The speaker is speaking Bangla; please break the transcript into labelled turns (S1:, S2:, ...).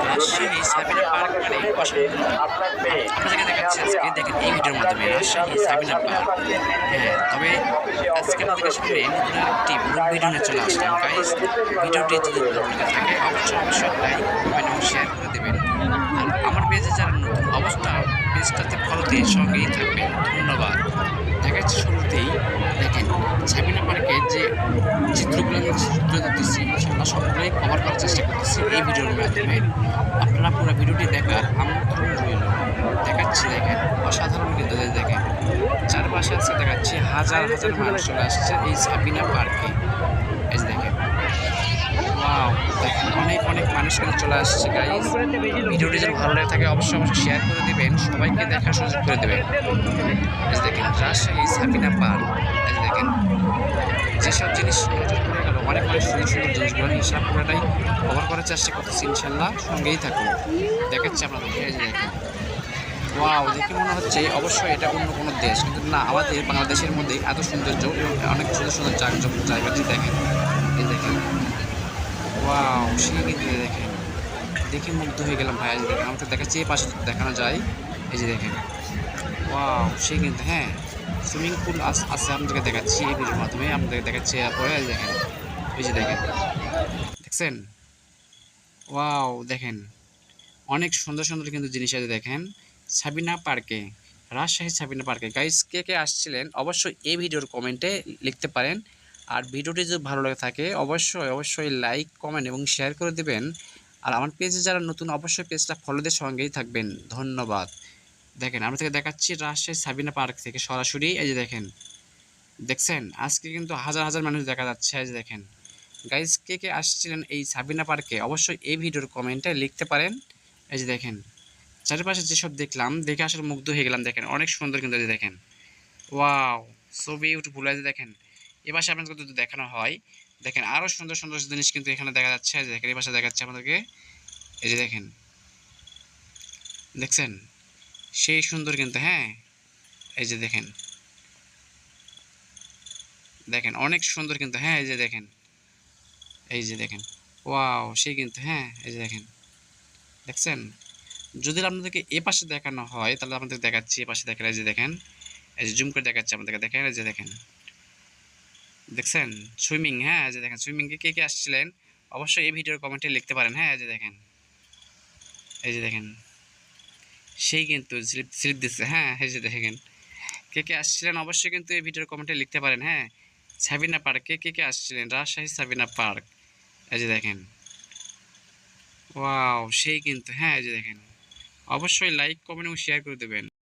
S1: রাজশাহী সাবিনা পার্ক মানে অসাধারণ। আপনাদেরকে দেখাচ্ছি আজকে, দেখেন এই ভিডিওর মাধ্যমে রাজশাহী সাবিনা পার্ক। হ্যাঁ, তবে আজকে আপনাদের সামনে নতুন একটি ব্লগ ভিডিও নিয়ে চলে আসলাম গাইস। ভিডিওটি যদি ভালো লেগে থাকে অবশ্যই লাইক, কমেন্ট এবং শেয়ার করে দেবেন। আর আমার পেজে যারা নতুন পেজটাতে ফলো দিয়ে সঙ্গেই থাকবেন। ধন্যবাদ। দেখা যাচ্ছে শুরুতেই দেখেন সাবিনা পার্কের যে চিত্রগুলো আমি তুলে ধরতেছি, ইনশাআল্লাহ সবগুলোই কভার করার চেষ্টা করতেছি এই ভিডিওর মাধ্যমে। আপনারা পুরো ভিডিওটি দেখার আমন্ত্রণ রইল। দেখাচ্ছি, দেখেন অসাধারণ কিন্তু দেখেন চারপাশে আছে, দেখাচ্ছি হাজার হাজার মানুষ চলে আসছে এই সাবিনা পার্কে। এই যে দেখেন, ওয়াও, দেখেন অনেক অনেক মানুষ কিন্তু চলে আসছে গাইস। ভিডিওটি যদি ভালো লেগে থাকে অবশ্যই শেয়ার করে দিবেন, সবাইকে দেখার সুযোগ করে দেবেন। এই যে দেখেন রাজশাহী সাবিনা পার্ক। এই যে দেখেন যেসব জিনিস পড়ে গেল, অনেক অনেক সুন্দর সুন্দর জিনিসগুলো হিসাব পুরোটাই কভার করার চেষ্টা করতেছি, ইনশাল্লাহ সঙ্গেই থাকুন। দেখাচ্ছি আপনাদেরকে। এই যে দেখেন, ওয়াও, দেখে মনে হচ্ছে অবশ্যই এটা অন্য কোনো দেশ, কিন্তু না, আমাদের বাংলাদেশের মধ্যে এত সৌন্দর্য এবং অনেক সুন্দর সুন্দর জায়গাটি দেখেন। এই দেখেন, ওয়াও, সেই কিন্তু দেখেন, দেখে মুগ্ধ হয়ে গেলাম ভাই। দেখেন আমাকে দেখাচ্ছি, এই পাশে দেখানো যায়। এই যে দেখেন, ওয়াও, সেই কিন্তু হ্যাঁ, সুইমিং পুল আছে আপনাদেরকে দেখাচ্ছি এই ভিডিওর মাধ্যমে, আপনাদেরকে দেখাচ্ছি। তারপরে দেখেন, এই যে দেখেন, দেখছেন, ওয়াও, দেখেন অনেক সুন্দর সুন্দর কিন্তু জিনিস আছে। দেখেন সাবিনা পার্কে, রাজশাহী সাবিনা পার্কে গাইস, কে কে আসছিলেন অবশ্যই এই ভিডিওর কমেন্টে লিখতে পারেন। আর ভিডিওটি যদি ভালো লাগে থাকে অবশ্যই লাইক, কমেন্ট এবং শেয়ার করে দেবেন। আর আমার পেজে যারা নতুন অবশ্যই পেজটা ফলো দিয়ে সঙ্গেই থাকবেন। ধন্যবাদ। দেখেন আমরা থেকে দেখাচ্ছি রাজশাহী সাবিনা পার্ক থেকে সরাসরি। এই যে দেখেন, দেখছেন আজকে কিন্তু হাজার হাজার মানুষ দেখা যাচ্ছে। এই যে দেখেন গাইস, কে কে আসছিলেন এই সাবিনা পার্কে অবশ্যই এই ভিডিওর কমেন্টে লিখতে পারেন। এই যে দেখেন চারিপাশে যেসব দেখলাম, দেখে আসলে মুগ্ধ হয়ে গেলাম। দেখেন অনেক সুন্দর কিন্তু। দেখেন, ওয়াও, সো বিউটিফুল। এই যে দেখেন এপাশে আপনাদেরকে যদি দেখানো হয়, দেখেন আরও সুন্দর সুন্দর জিনিস কিন্তু এখানে দেখা যাচ্ছে। এই যে দেখেন এপাশে দেখাচ্ছে আপনাদেরকে। এই যে দেখেন, দেখছেন সেই সুন্দর কিন্তু। হ্যাঁ, এই যে দেখেন, দেখেন অনেক সুন্দর কিন্তু। হ্যাঁ, এই যে দেখেন, এই যে দেখেন, ওয়াও, সেই কিন্তু। হ্যাঁ, এই যে দেখেন, দেখছেন যদি আপনাদেরকে এ পাশে দেখানো হয় তাহলে আপনাদের দেখাচ্ছি এ পাশে। দেখেন এই যে দেখেন, এই যে জুম করে দেখাচ্ছি আপনাদেরকে। দেখেন এই যে দেখেন, দেখছেন সুইমিং। হ্যাঁ, এই যে দেখেন সুইমিংয়ে কে কে আসছিলেন অবশ্যই এই ভিডিওর কমেন্টে লিখতে পারেন। হ্যাঁ, এই যে দেখেন, এই যে দেখেন সেই কিন্তু স্লিপ দিচ্ছে। হ্যাঁ, এই যে দেখেন কে কে আসছিলেন অবশ্যই কিন্তু এই ভিডিওর কমেন্টে লিখতে পারেন। হ্যাঁ, সাবিনা পার্কে কে কে আসছিলেন, রাজশাহী সাবিনা পার্ক। এই যে দেখেন, ওয়াও, সেই কিন্তু। হ্যাঁ, এই যে দেখেন অবশ্যই লাইক, কমেন্ট এবং শেয়ার করে দেবেন।